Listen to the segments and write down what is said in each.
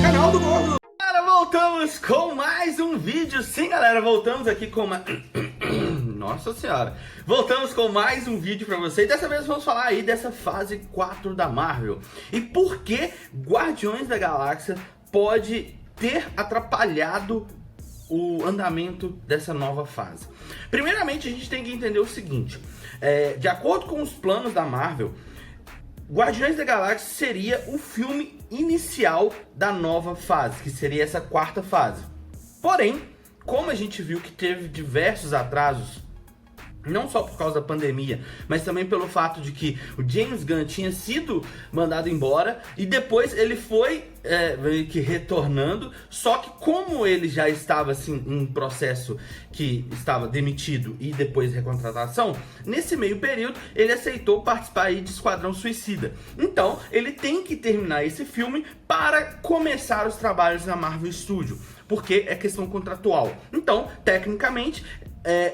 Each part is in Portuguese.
Canal do Gordo. Galera, voltamos com mais um vídeo. Sim, galera, voltamos aqui com uma... Nossa senhora. Voltamos com mais um vídeo pra vocês. Dessa vez vamos falar aí dessa fase 4 da Marvel. E por que Guardiões da Galáxia pode ter atrapalhado o andamento dessa nova fase. Primeiramente, a gente tem que entender o seguinte. De acordo com os planos da Marvel, Guardiões da Galáxia seria o filme inicial da nova fase, que seria essa quarta fase. Porém, como a gente viu que teve diversos atrasos, não só por causa da pandemia, mas também pelo fato de que o James Gunn tinha sido mandado embora e depois ele foi meio que retornando, só que como ele já estava assim em um processo que estava demitido e depois recontratação, nesse meio período ele aceitou participar aí de Esquadrão Suicida. Então ele tem que terminar esse filme para começar os trabalhos na Marvel Studios, porque é questão contratual. Então, tecnicamente,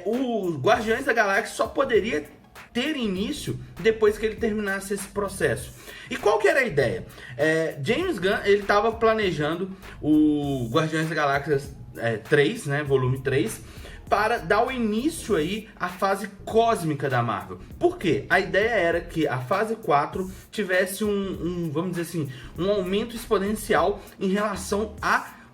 o Guardiões da Galáxia só poderia ter início depois que ele terminasse esse processo. E qual que era a ideia? James Gunn, ele estava planejando o Guardiões da Galáxia 3, né, volume 3, para dar o início aí à fase cósmica da Marvel. Por quê? A ideia era que a fase 4 tivesse vamos dizer assim, um aumento exponencial em relação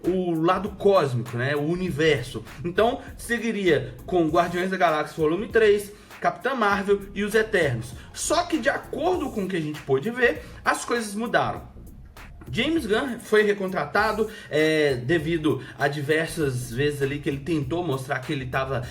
o lado cósmico, né, o universo. Então, seguiria com Guardiões da Galáxia volume 3, Capitã Marvel e os Eternos. Só que de acordo com o que a gente pôde ver, as coisas mudaram. James Gunn foi recontratado devido a diversas vezes ali que ele tentou mostrar que ele estava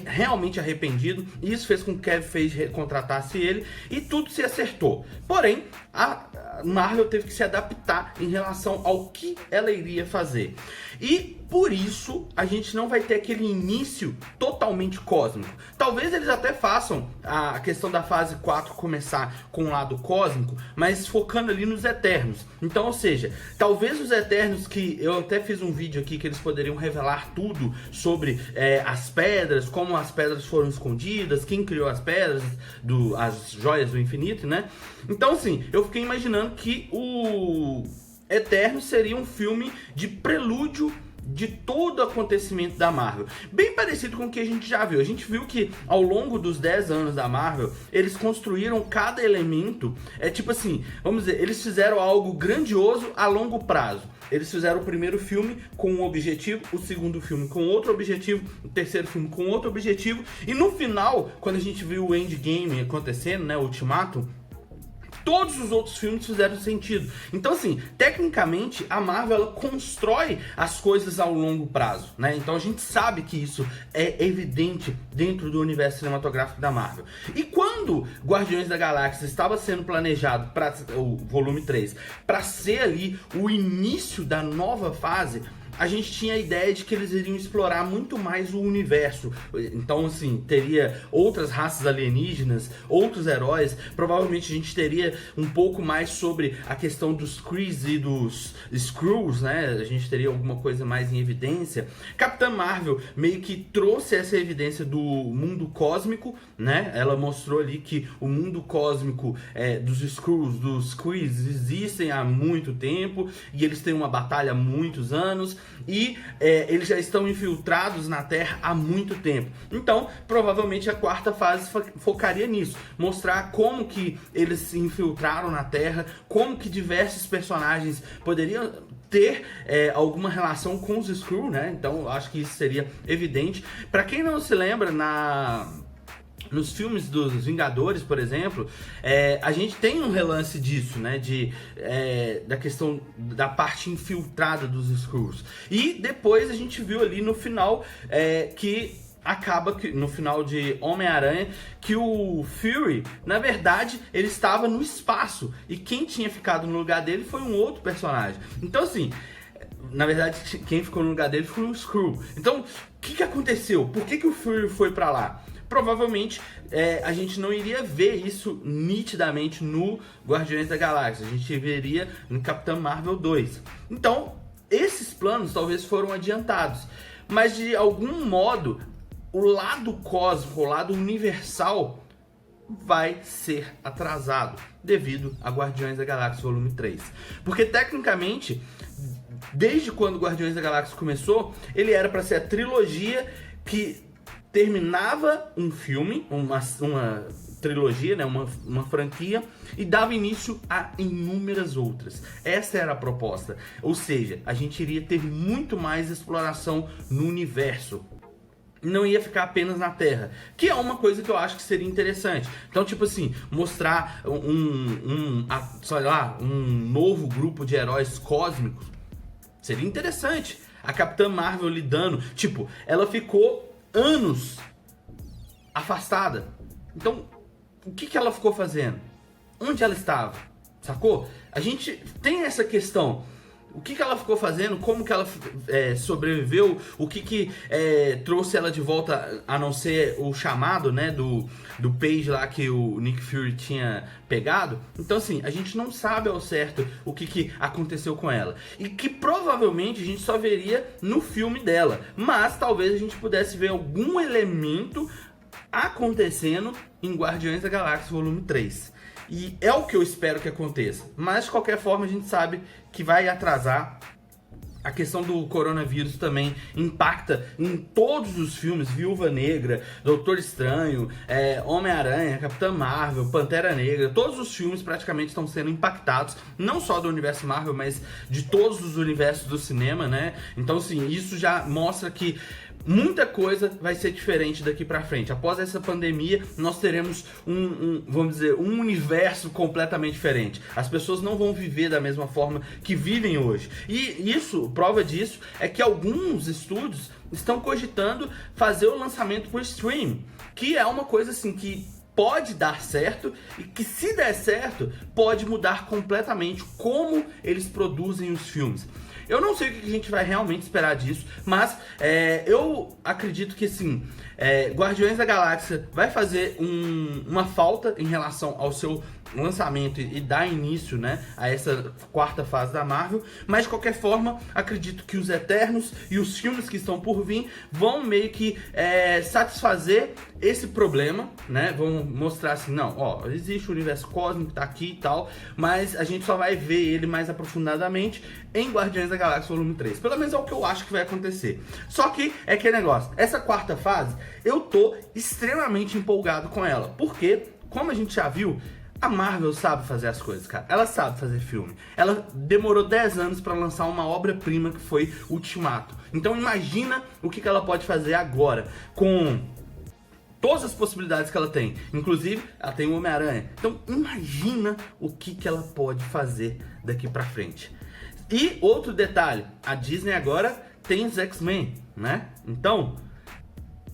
realmente arrependido, e isso fez com que Kevin Feige recontratasse ele e tudo se acertou. Porém, a Marvel teve que se adaptar em relação ao que ela iria fazer. E por isso a gente não vai ter aquele início totalmente cósmico. Talvez eles até façam a questão da fase 4 começar com o lado cósmico, mas focando ali nos Eternos. Então, ou seja, talvez os Eternos, que eu até fiz um vídeo aqui que eles poderiam revelar tudo sobre as pedras, como as pedras foram escondidas, quem criou as pedras, as joias do infinito, né? Então, assim, eu fiquei imaginando que o Eterno seria um filme de prelúdio de todo o acontecimento da Marvel. Bem parecido com o que a gente já viu. A gente viu que ao longo dos 10 anos da Marvel, eles construíram cada elemento. Tipo assim, vamos dizer, eles fizeram algo grandioso a longo prazo. Eles fizeram o primeiro filme com um objetivo, o segundo filme com outro objetivo, o terceiro filme com outro objetivo. E no final, quando a gente viu o Endgame acontecendo, né, o Ultimato, todos os outros filmes fizeram sentido. Então, assim, tecnicamente, a Marvel ela constrói as coisas ao longo prazo, né? Então a gente sabe que isso é evidente dentro do universo cinematográfico da Marvel. E quando Guardiões da Galáxia estava sendo planejado para o volume 3, para ser ali o início da nova fase, a gente tinha a ideia de que eles iriam explorar muito mais o universo. Então, assim, teria outras raças alienígenas, outros heróis. Provavelmente a gente teria um pouco mais sobre a questão dos Krees e dos Skrulls, né? A gente teria alguma coisa mais em evidência. Capitã Marvel meio que trouxe essa evidência do mundo cósmico, né? Ela mostrou ali que o mundo cósmico dos Skrulls, dos Krees, existem há muito tempo e eles têm uma batalha há muitos anos. E eles já estão infiltrados na Terra há muito tempo. Então, provavelmente a quarta fase focaria nisso. Mostrar como que eles se infiltraram na Terra, como que diversos personagens poderiam ter alguma relação com os Skrulls, né? Então, eu acho que isso seria evidente. Para quem não se lembra, nos filmes dos Vingadores, por exemplo, a gente tem um relance disso, né? Da questão da parte infiltrada dos Skrulls. E depois a gente viu ali no final que acaba que no final de Homem-Aranha que o Fury, na verdade, ele estava no espaço e quem tinha ficado no lugar dele foi um outro personagem. Então, assim, na verdade, quem ficou no lugar dele foi um Skrull. Então, o que aconteceu? Por que o Fury foi pra lá? Provavelmente a gente não iria ver isso nitidamente no Guardiões da Galáxia. A gente veria no Capitã Marvel 2. Então, esses planos talvez foram adiantados. Mas de algum modo, o lado cósmico, o lado universal, vai ser atrasado devido a Guardiões da Galáxia Volume 3. Porque tecnicamente, desde quando Guardiões da Galáxia começou, ele era para ser a trilogia que terminava um filme, uma trilogia, né, uma franquia, e dava início a inúmeras outras. Essa era a proposta. Ou seja, a gente iria ter muito mais exploração no universo. Não ia ficar apenas na Terra, que é uma coisa que eu acho que seria interessante. Então, tipo assim, mostrar sei lá, um novo grupo de heróis cósmicos seria interessante. A Capitã Marvel lidando, tipo, ela ficou anos afastada. Então, o que ela ficou fazendo? Onde ela estava? Sacou? A gente tem essa questão. O que ela ficou fazendo? Como que ela sobreviveu? O que trouxe ela de volta, a não ser o chamado, né, do Page lá que o Nick Fury tinha pegado? Então, assim, a gente não sabe ao certo o que aconteceu com ela. E que provavelmente a gente só veria no filme dela. Mas talvez a gente pudesse ver algum elemento acontecendo em Guardiões da Galáxia Volume 3. E é o que eu espero que aconteça. Mas, de qualquer forma, a gente sabe que vai atrasar. A questão do coronavírus também impacta em todos os filmes. Viúva Negra, Doutor Estranho, Homem-Aranha, Capitã Marvel, Pantera Negra. Todos os filmes praticamente estão sendo impactados. Não só do universo Marvel, mas de todos os universos do cinema, né? Então, assim, isso já mostra que muita coisa vai ser diferente daqui pra frente. Após essa pandemia, nós teremos vamos dizer, um universo completamente diferente. As pessoas não vão viver da mesma forma que vivem hoje. E isso, prova disso, é que alguns estúdios estão cogitando fazer o lançamento por stream, que é uma coisa assim que pode dar certo e que, se der certo, pode mudar completamente como eles produzem os filmes. Eu não sei o que a gente vai realmente esperar disso, mas eu acredito que, assim, Guardiões da Galáxia vai fazer uma falta em relação ao seu lançamento e dar início, né, a essa quarta fase da Marvel, mas de qualquer forma acredito que os Eternos e os filmes que estão por vir vão meio que satisfazer esse problema, né, vão mostrar assim, não, ó, existe o universo cósmico, tá aqui e tal, mas a gente só vai ver ele mais aprofundadamente em Guardiões da Galáxia Volume 3, pelo menos é o que eu acho que vai acontecer. Só que é aquele negócio, essa quarta fase eu tô extremamente empolgado com ela, porque, como a gente já viu, a Marvel sabe fazer as coisas, cara. Ela sabe fazer filme. Ela demorou 10 anos pra lançar uma obra-prima que foi Ultimato. Então imagina o que ela pode fazer agora com todas as possibilidades que ela tem. Inclusive, ela tem o Homem-Aranha. Então imagina o que ela pode fazer daqui pra frente. E outro detalhe, a Disney agora tem os X-Men, né? Então,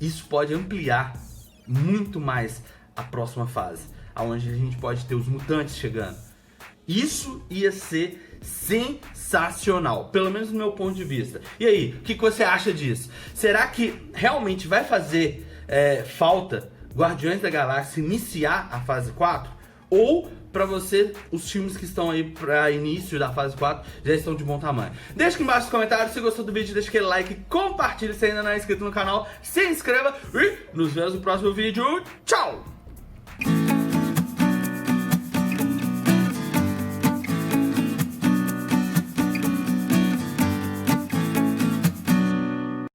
isso pode ampliar muito mais a próxima fase, onde a gente pode ter os mutantes chegando. Isso ia ser sensacional, pelo menos no meu ponto de vista. E aí, o que você acha disso? Será que realmente vai fazer falta Guardiões da Galáxia iniciar a fase 4? Ou, pra você, os filmes que estão aí pra início da fase 4 já estão de bom tamanho? Deixa aqui embaixo nos comentários. Se gostou do vídeo, deixa aquele like, compartilha. Se ainda não é inscrito no canal, se inscreva e nos vemos no próximo vídeo. Tchau!